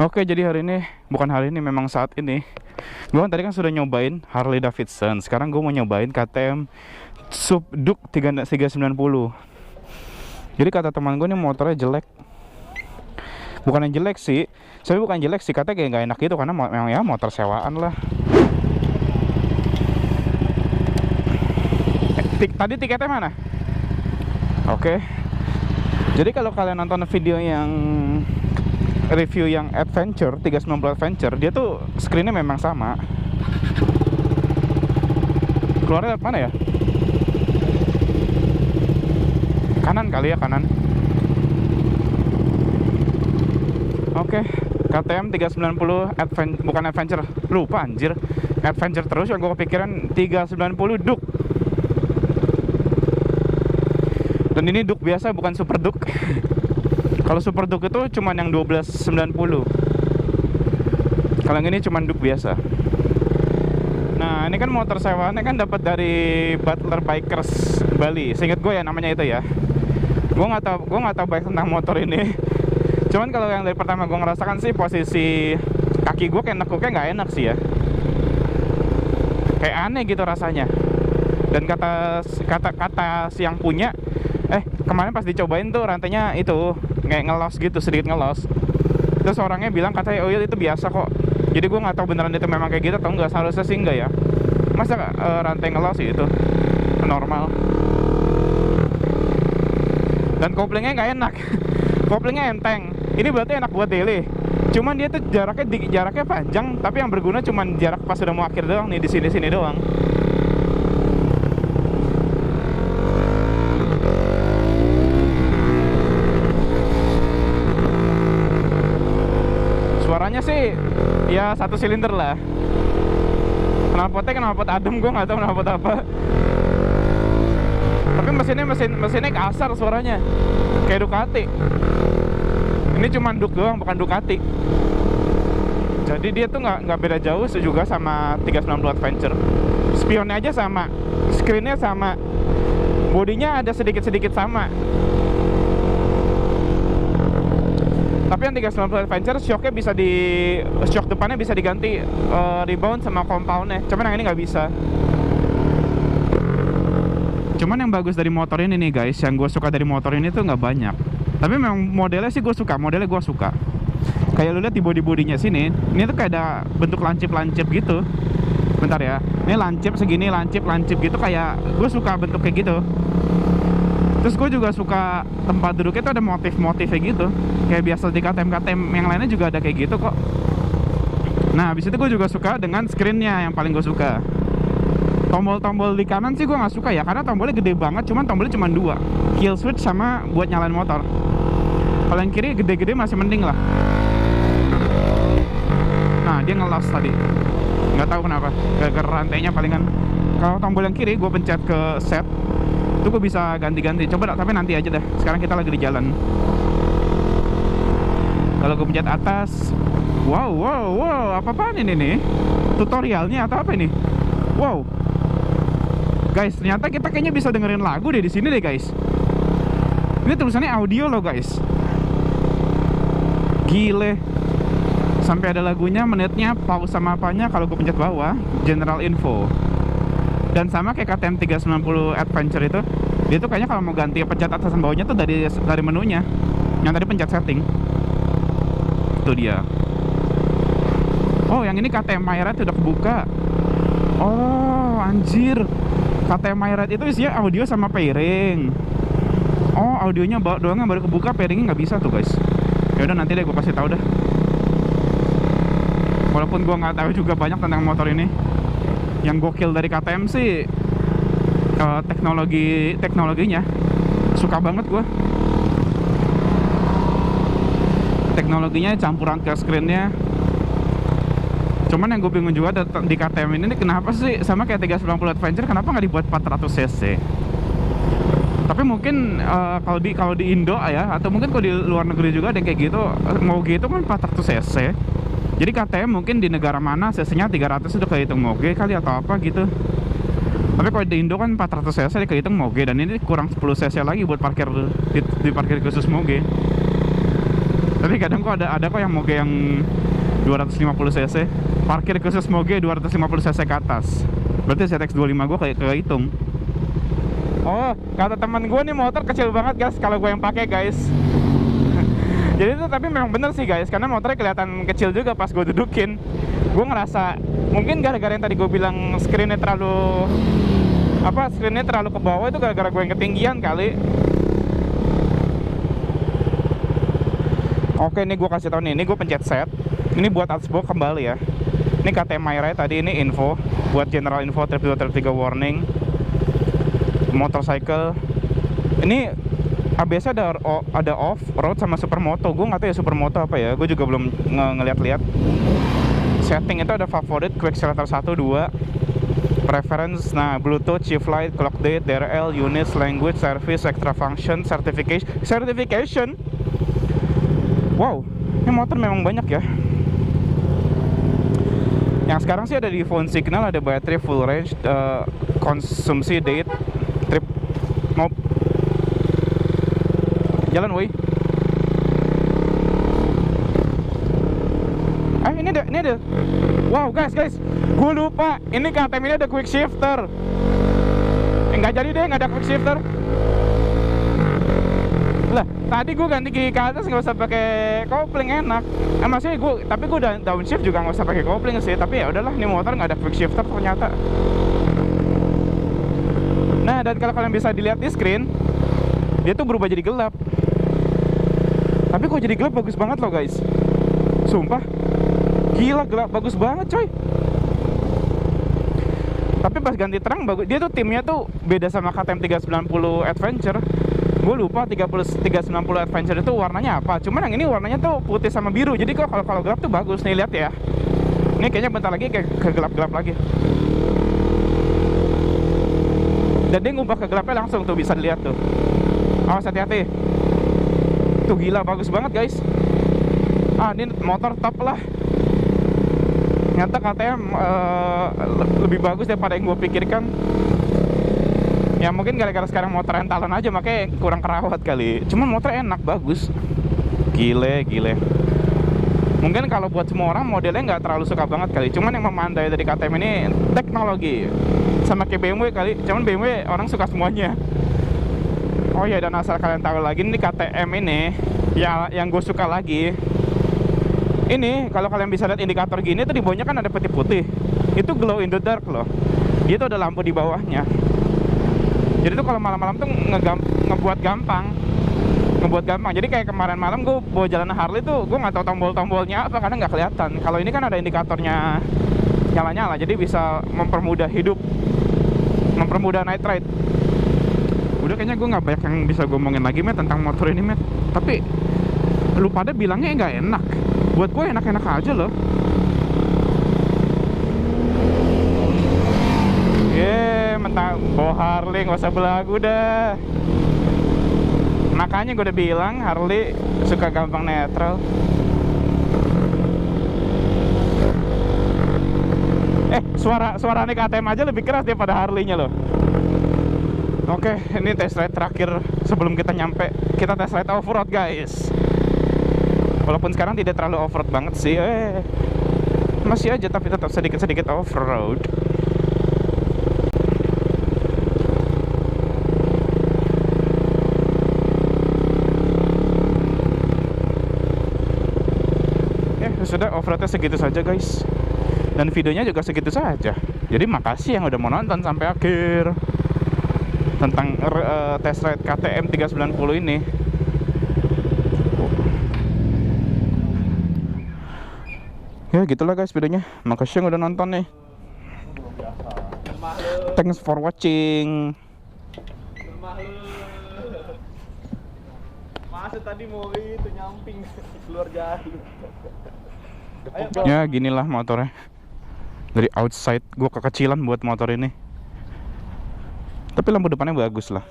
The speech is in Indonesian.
Oke, jadi memang saat ini gue kan tadi kan sudah nyobain Harley Davidson. Sekarang gue mau nyobain KTM Sub Duke 390. Jadi kata teman gue nih motornya jelek. Bukan yang jelek sih, sebenarnya bukan jelek sih, katanya kayak nggak enak gitu karena memang ya motor sewaan lah. Tadi tiketnya mana? Oke. Jadi kalau kalian nonton video yang review yang Adventure 390 Adventure, dia tuh screennya memang sama. Keluarnya mana ya? Kanan kali ya, kanan. Oke, KTM 390 bukan Adventure, lupa anjir. Adventure terus yang gue kepikiran 390 Duke. Dan ini Duke biasa, bukan Super Duke. Kalau Super Duke itu cuman yang 1290. Kalau yang ini cuman Duke biasa. Nah, ini kan motor sewaannya kan dapat dari Butler Bikers Bali. Seingat gue ya namanya itu ya. Gue nggak tahu banyak tentang motor ini. Cuman kalau yang dari pertama gue ngerasakan sih posisi kaki gue kayak nekuknya nggak enak sih ya. Kayak aneh gitu rasanya. Dan kata si yang punya, kemarin pas dicobain tuh rantainya itu kayak ngelos gitu, sedikit ngelos. Terus orangnya bilang katanya, oh iya itu biasa kok. Jadi gue nggak tahu beneran itu memang kayak gitu atau enggak. Seharusnya sih enggak ya. Masa rantai ngelos sih itu normal. Dan koplingnya nggak enak. Koplingnya enteng. Ini berarti enak buat daily. Cuman dia tuh jaraknya panjang, tapi yang berguna cuman jarak pas udah mau akhir doang nih, di sini doang. Suaranya sih ya 1 silinder lah. Knalpot adem, gue nggak tahu knalpot apa. Tapi mesinnya kasar suaranya, kayak Ducati. Ini cuma Duke doang, bukan Ducati. Jadi dia tuh nggak beda jauh juga sama 390 Adventure. Spionnya aja sama, screennya sama, bodinya ada sedikit sama. Tapi yang 390 Adventure shock depannya bisa diganti rebound sama compoundnya. Cuman yang ini nggak bisa. Cuman yang bagus dari motor ini nih guys, yang gue suka dari motor ini tuh nggak banyak. Tapi memang modelnya sih gue suka, Kayak lu lihat di bodinya sini, ini tuh kayak ada bentuk lancip gitu. Bentar ya, ini lancip segini, lancip gitu, kayak gue suka bentuk kayak gitu. Terus gue juga suka tempat duduknya tuh ada motif-motifnya gitu, kayak biasa di KTM yang lainnya juga ada kayak gitu kok. Nah, habis itu gue juga suka dengan screennya, yang paling gue suka. Tombol-tombol di kanan sih gue nggak suka ya, karena tombolnya gede banget, tombolnya cuma 2, kill switch sama buat nyalain motor. Kalau yang kiri gede-gede masih mending lah. Nah, dia ngelos tadi, nggak tahu kenapa, gara-gara rantainya palingan. Kalau tombol yang kiri gue pencet ke set, itu gue bisa ganti-ganti. Coba tapi nanti aja deh, sekarang kita lagi di jalan. Kalau gue pencet atas, wow, apa-apaan ini nih? Tutorialnya atau apa ini? Wow, guys, ternyata kita kayaknya bisa dengerin lagu deh di sini deh guys. Ini tulisannya audio loh guys. Gile. Sampai ada lagunya, menitnya, pause sama apanya. Kalau gue pencet bawah, general info. Dan sama kayak KTM 390 Adventure itu, dia tuh kayaknya kalau mau ganti pencet atas dan bawahnya tuh dari menunya. Yang tadi pencet setting. Itu dia. Oh, yang ini KTM MyRide udah kebuka. Oh, anjir. KTM MyRide itu isinya audio sama pairing. Oh, audionya doang yang baru kebuka, pairingnya nggak bisa tuh guys. Ya udah, nanti deh gue kasih tahu dah. Walaupun gue nggak tahu juga banyak tentang motor ini. Yang gokil dari KTM sih teknologinya. Suka banget gue. Teknologinya campuran ke screennya. Cuman yang gue bingung juga di KTM ini kenapa sih sama kayak 390 Adventure, kenapa nggak dibuat 400 cc? Tapi mungkin kalau di Indo ya, atau mungkin kalau di luar negeri juga ada yang kayak gitu. Moge itu kan 400 cc. Jadi KTM mungkin di negara mana cc-nya 300 itu kehitung Moge kali atau apa gitu. Tapi kalau di Indo kan 400 cc kehitung Moge, dan ini kurang 10 cc lagi buat parkir di parkir khusus Moge. Tapi kadang kok ada kok yang moge yang 250 cc. Parkir khusus moge 250 cc ke atas. Berarti ZX25 gue kayak kehitung. Oh, kata teman gue nih motor kecil banget guys kalau gue yang pakai guys. Jadi itu tapi memang bener sih guys, karena motornya kelihatan kecil juga pas gue dudukin. Gue ngerasa mungkin gara-gara yang tadi gue bilang screennya terlalu ke bawah, itu gara-gara gue yang ketinggian kali. Oke, ini gue kasih tau nih, ini gue pencet set. Ini buat Artsbox kembali ya. Ini KTM Mirai tadi, ini info buat general info trip 2 trip 3 warning. Motorcycle. Ini ABS ada off road sama supermoto. Gue nggak tahu ya supermoto apa ya. Gue juga belum ngeliat-liat. Setting itu ada favorit, quick selector 1, 2, preference, nah Bluetooth, shift light, clock date, DRL, units, language, service, extra function, certification. Wow, ini motor memang banyak ya. Yang sekarang sih ada di phone signal, ada battery, full range, konsumsi, date, trip, nope. Jalan woi. Ini ada. Wow guys, gue lupa. Ini KTM ini ada quick shifter. Nggak jadi deh, nggak ada quick shifter. Lah, tadi gue ganti gigi ke atas nggak usah pakai kopling, enak. Maksudnya tapi gue downshift juga nggak usah pakai kopling sih. Tapi ya udahlah, ini motor nggak ada quick shifter ternyata. Nah, dan kalau kalian bisa dilihat di screen, dia tuh berubah jadi gelap. Tapi kok jadi gelap bagus banget loh guys. Sumpah. Gila, gelap bagus banget coy. Tapi pas ganti terang bagus. Dia tuh timnya tuh beda sama KTM 390 Adventure. Gue lupa 390 Adventure itu warnanya apa. Cuman yang ini warnanya tuh putih sama biru. Jadi kok kalau gelap tuh bagus. Nih lihat ya. Ini kayaknya bentar lagi kayak ke gelap-gelap lagi. Dan dia ngubah ke gelapnya langsung tuh, bisa dilihat tuh. Awas, hati-hati. Tuh gila bagus banget guys. Ini motor top lah. Nyata KTM lebih bagus daripada yang gue pikirkan. Ya mungkin gara-gara sekarang motor rentalan aja, makanya kurang kerawat kali. Cuman motor enak, bagus. Gile. Mungkin kalau buat semua orang modelnya nggak terlalu suka banget kali. Cuman yang memandai dari KTM ini teknologi. Sama kayak BMW kali. Cuman BMW orang suka semuanya. Oh ya, dan asal kalian tahu lagi, ini KTM ini ya yang gue suka lagi. Ini kalau kalian bisa lihat indikator gini tuh di bawahnya kan ada putih-putih. Itu glow in the dark loh. Dia tuh ada lampu di bawahnya. Jadi tuh kalau malam-malam tuh ngebuat gampang. Jadi kayak kemarin malam gue bawa jalan Harley tuh, gue nggak tahu tombol-tombolnya apa karena nggak kelihatan. Kalau ini kan ada indikatornya nyala-nyala, jadi bisa mempermudah hidup, mempermudah night ride. Udah, kayaknya gue nggak banyak yang bisa gue omongin lagi Met tentang motor ini Met. Tapi lu pada bilangnya nggak enak. Buat gue enak-enak aja loh. Mentang bawa Harley nggak usah belagu dah. Makanya gue udah bilang Harley suka gampang netral. Suara nih KTM aja lebih keras daripada Harley-nya loh. Oke, ini test ride terakhir sebelum kita nyampe. Kita test ride off-road guys. Walaupun sekarang tidak terlalu off-road banget sih, masih aja tapi tetap sedikit-sedikit off-road. Sudah, off-roadnya segitu saja guys. Dan videonya juga segitu saja. Jadi makasih yang udah mau nonton sampai akhir tentang test ride KTM 390 ini. Ya gitulah guys videonya. Makasih yang udah nonton nih. Thanks for watching. Masa tadi mau itu nyamping keluar jalur. Ya ginilah motornya. Dari outside gue kekecilan buat motor ini. Tapi lampu depannya bagus lah.